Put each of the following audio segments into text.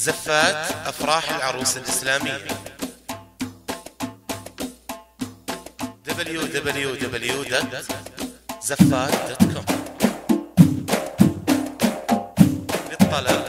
زفات أفراح العروس الإسلامية www.زفات.com. للطلب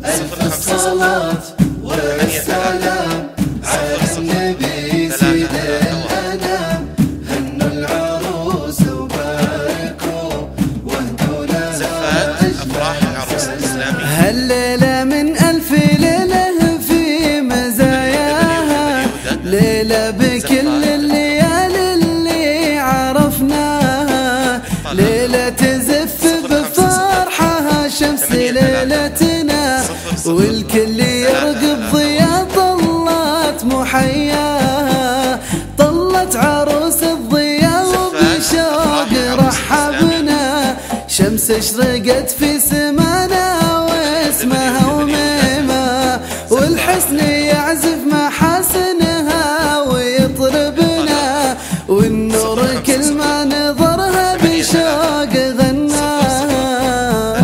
05 والسلام على النبي سيد الأنام. هنوا العروس وباركوا واهدوا لها زفات أفراح العروس الإسلامية. هالليلة من ألف ليلة في مزاياها، ليلة بكل الليالي اللي عرفناها، ليلة تزف بفرحها شمس ليلتنا، والكل يرقب ضياء طلت محياها. طلت عروس الضياء وبشوق رحبنا، شمس اشرقت في سمانا واسمها وميمة، والحسن يعزف محاسنها ويطربنا، والنور كل ما نظرها بشوق غناها.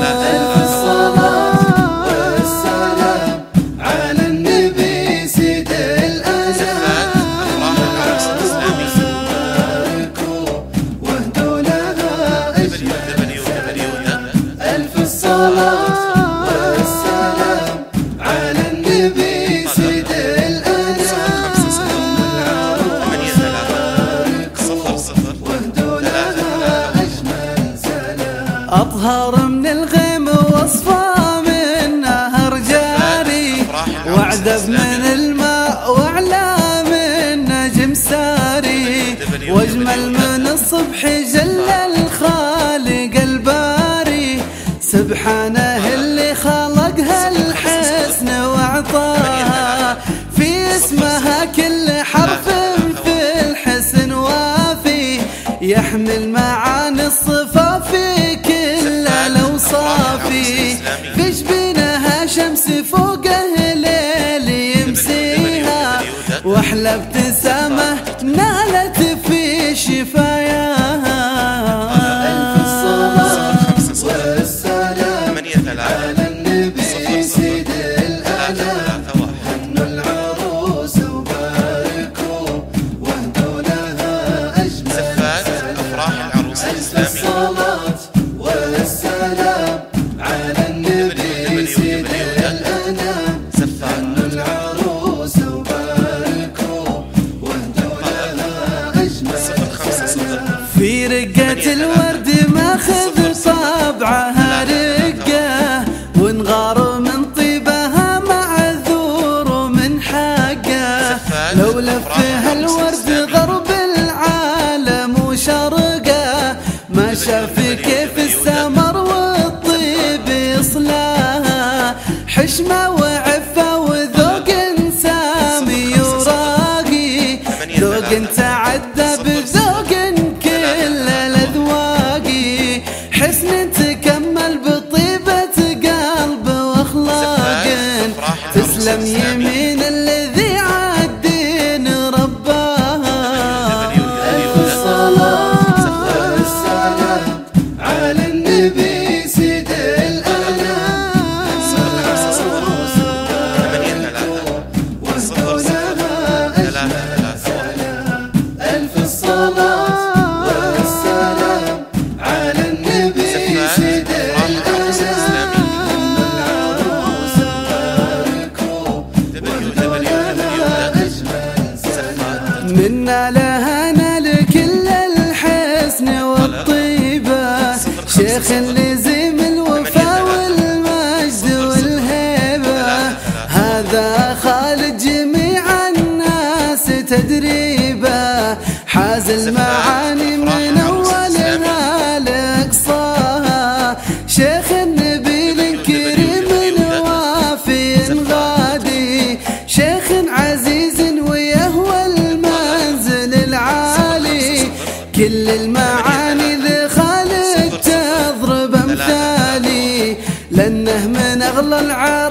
ألف الصلاة والسلام على النبي سيد الأنام. باركوا واهدوا لها أجمل سلام. ألف الصلاة والسلام على النبي سيد الأنام. واهدوا لها أجمل سلام. أطهر من الغيم وصفى من نهر جاري، وعذب من الماء وأعلى من نجم ساري، واجمل من الصبح جل الخالق الباري. سبحانه اللي خلقها الحسن واعطاها، في اسمها كل حرف في الحسن وافي، يحمل معاني الصفا في كل الاوصاف. في جبينها شمس فوق الليل يمسيها، واحلى ابتسامه نالت في شفاياها. ألف الصلاة والسلام على النبي سيد الأنام. هنوا العروس وباركوا واهدوا لها أجمل زفات أفراح العروس الإسلامية. الصلاة والسلام على النبي سيد الأنام. هنوا العروس وباركوا واهدوا لها أجمل سلام. في رقة الورد ماخذ صابعها رقة، ونغار من طيبها معذور من حقه. لو لفها الورد غرب العالم وشرقه، ما شاف كيف السمر والطيب يصلاها. حشمه وعفه وذوق سامي وراقي، ذوق تعدى بذوق كل الاذواقي. حسن تكمل بطيبه قلب واخلاق، تسلم يمين الذي عالدين رباها. ألف الصلاة والسلام على النبي سيد الأنام. واهدوا لها أجمل سلام. ألف الصلاة والسلام على النبي سيد الأنام. العروس باركوا واهدوا لها أجمل سلام. منا لها نال كل الحسن والطيبة، شيخ لزم الوفا والمجد والهيبة. هذا خالد جميع الناس تدريبه، حاز المعاني من أولها لأقصاها. شيخ النبي كريم وافي غادي، شيخ عزيز ويهوى المنزل العالي. كل المعاني ذي خالد تضرب أمثالي، لأنه من أغلى العرب